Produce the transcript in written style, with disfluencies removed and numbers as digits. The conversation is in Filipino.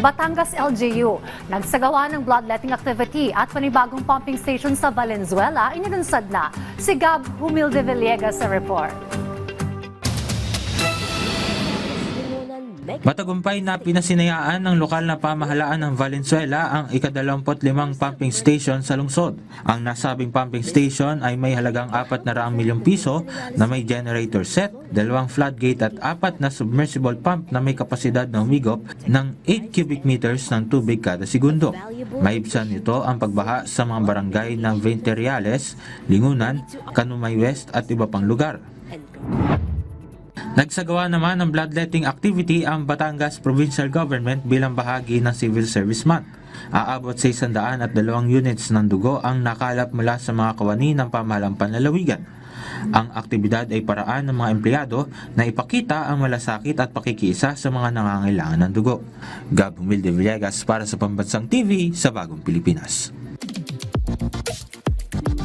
Batangas LGU. Nagsagawa ng bloodletting activity at panibagong pumping station sa Valenzuela, inilunsad na. Si Gab Humilde Villegas sa report. Matagumpay na pinasinayaan ng lokal na pamahalaan ng Valenzuela ang ika-25 pumping station sa lungsod. Ang nasabing pumping station ay may halagang 400 milyong piso na may generator set, 2 floodgate at 4 na submersible pump na may kapasidad na humigop ng 8 cubic meters ng tubig kada segundo. Maibsan nito ang pagbaha sa mga barangay ng Venteriales, Lingunan, Canumay West at iba pang lugar. Nagsagawa naman ng bloodletting activity ang Batangas Provincial Government bilang bahagi ng Civil Service Month. Aabot sa 102 units ng dugo ang nakalap mula sa mga kawani ng pamahalang panlalawigan. Ang aktibidad ay paraan ng mga empleyado na ipakita ang malasakit at pakikiisa sa mga nangangailangan ng dugo. Gab Humilde Villegas para sa Pambansang TV sa Bagong Pilipinas.